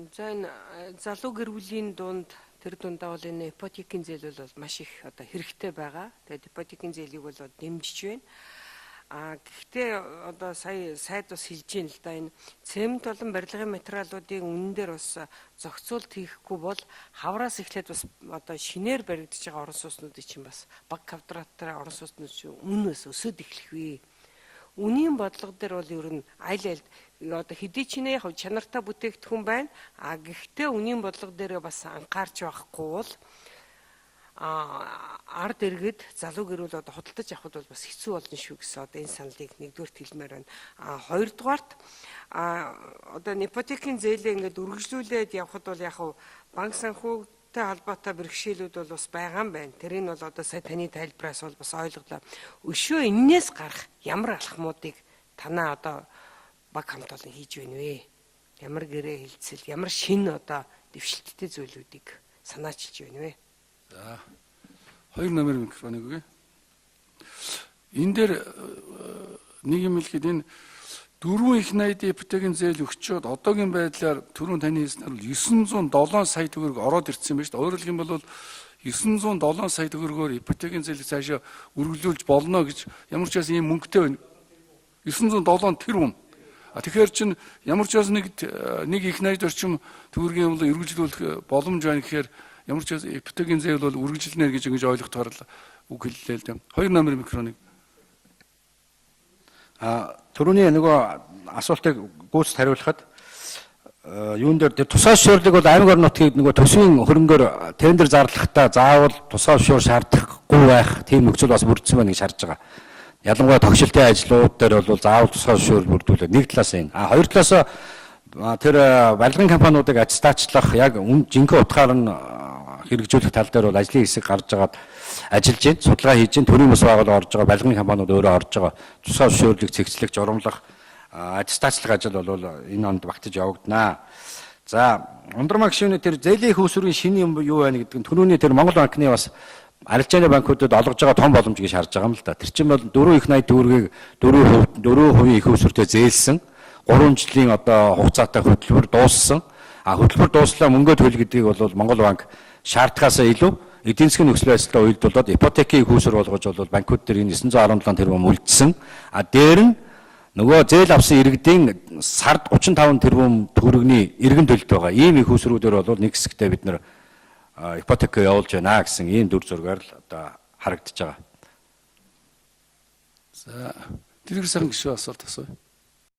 За энэ залуу гэр бүлийн дунд тэр дундаа бол энэ ипотекийн зээл бол маш их одоо хэрэгтэй байгаа. Тэгээд ипотекийн зээлийг бол дэмжиж байна. Гэхдээ одоо сая сайд бас хэлж байна л да, энэ цемент болон барилгын материалуудын үнэн дээр бас зохицуулт хийхгүй бол хавраас эхлээд бас одоо шинээр баригдаж байгаа орон сууцнуудын чинь бас баг квадратаар орон сууцнууд чинь үнээс өсөд эхлэх вэ. Үнийн бодлого дээр бол ер нь аль аль одоо хэдий ч нэ яг чанартай бүтээгдэхүүн байна. Гэхдээ үнийн бодлого дээр бас анхаарч байхгүй бол ард иргэд залуу гэрүүл одоо худалдаж авахд бол бас хэцүү болно шүү гэсэн одоо энэ саналыг нэгдүгээр хэлмээр байна. Хоёрдугаарт одоо ипотекийн зээлээ ингээд үргэлжлүүлээд явхад бол яг банк санхүүтэй холбоотой бэрхшээлүүд бол бас байгаа юм байна. Тэрийг бол одоо сая таны тайлбараас бол бас ойлголоо. Өшөө энээс гарах ямар алхмуудыг танаа одоо баг хамт олон хийж байна вэ? Ямар гэрээ хилцэл, ямар шин одоо дэвшилттэй зүйлүүдийг санаачилж байна вэ? За, 2 номер микрофоныг өгье. Энэ дээр нэг юм хэлэхэд энэ 4 их найдын ипотекийн зээл өгчөөд одоогийн байдлаар түрүүн таны хэлснээр 907 сая төгрөг ороод ирсэн юм байна шүү дээ. Өөрөөр хэлбэл 907 сая төгрөгөөр ипотекийн зээлийг цаашаа үргэлжлүүлж болно гэж ямар ч байсан ийм мөнгөтэй байна. 907 тэрбум. Тэгэхээр чин ямар ч бас нэг их найд орчим төгрөгийн юм үргэлжлүүлэх боломж байна гэхээр ямар ч ипотекийн зээл бол үргэлжилнэ гэж ингэж ойлгохоор л үг хэллээ л дээ. 2 номер микрофоныг. Түрүүний нөгөө асуултыг гүйцэд хариулахад юун дээр тэр тусгай зөвшөөрлийг бол аймаг орон нутгийн нөгөө төсвийн хөрөнгөөр тендер зарлахдаа заавал тусгай зөвшөөрөл шаардахгүй байх тийм нөхцөл бас бүрдсэн байна гэж харж байгаа. Ялангуяа тогшилтын ажлууд дээр бол заавал тусгай зөвшөөрөл бүрдүүлээд нэг талаас энэ. Хоёр талаас тэр барилгын компаниудыг аттестачлах яг жинхэнэ утгаар нь хэрэгжүүлэх тал дээр бол ажлын хэсэг гарч агаад ажиллаж байна. Судалгаа хийж байна. Төрийн бас байгууллага орж байгаа, барилгын компаниуд өөрөө орж байгаа. Тусгай зөвшөөрлийг цэгцлэх, журамлах, аттестачлах ажил бол энэ онд багтаж явагдана. За, Ундрмаа гишүүний тэр зээлийн их үүсвэрийн шинэ юм юу байна гэдэг нь түрүүний тэр Монгол банкны бас арилжааны банкудад олгож байгаа том боломж гэж харж байгаа юм л да. Тэр чинь бол 4 их найд төгрөгийг 4% их үүсвэртэй зээлсэн. 3 жилийн одоо хугацаатай хөтөлбөр дууссан. Хөтөлбөр дууслаа мөнгө төлөх гэдгийг бол Монгол банк шаардлагаасаа илүү эдийн засгийн нөхцөл байдлаа уялдуулаад ипотекийн их үүсвэр болгож бол банкуд дээр энэ 917 тэрбум үлдсэн. Дээр нь нөгөө зээл авсан иргэдийн сард 35 тэрбум төгрөгийн иргэн төлөлт байгаа. Ийм их үүсвэрүүдээр бол нэг хэсэгтээ бид нэр ипотек явуулж байна гэсэн ийм дүр зургаар л одоо харагдаж байгаа. За, тэр их сайн гişүү асуулт асууя.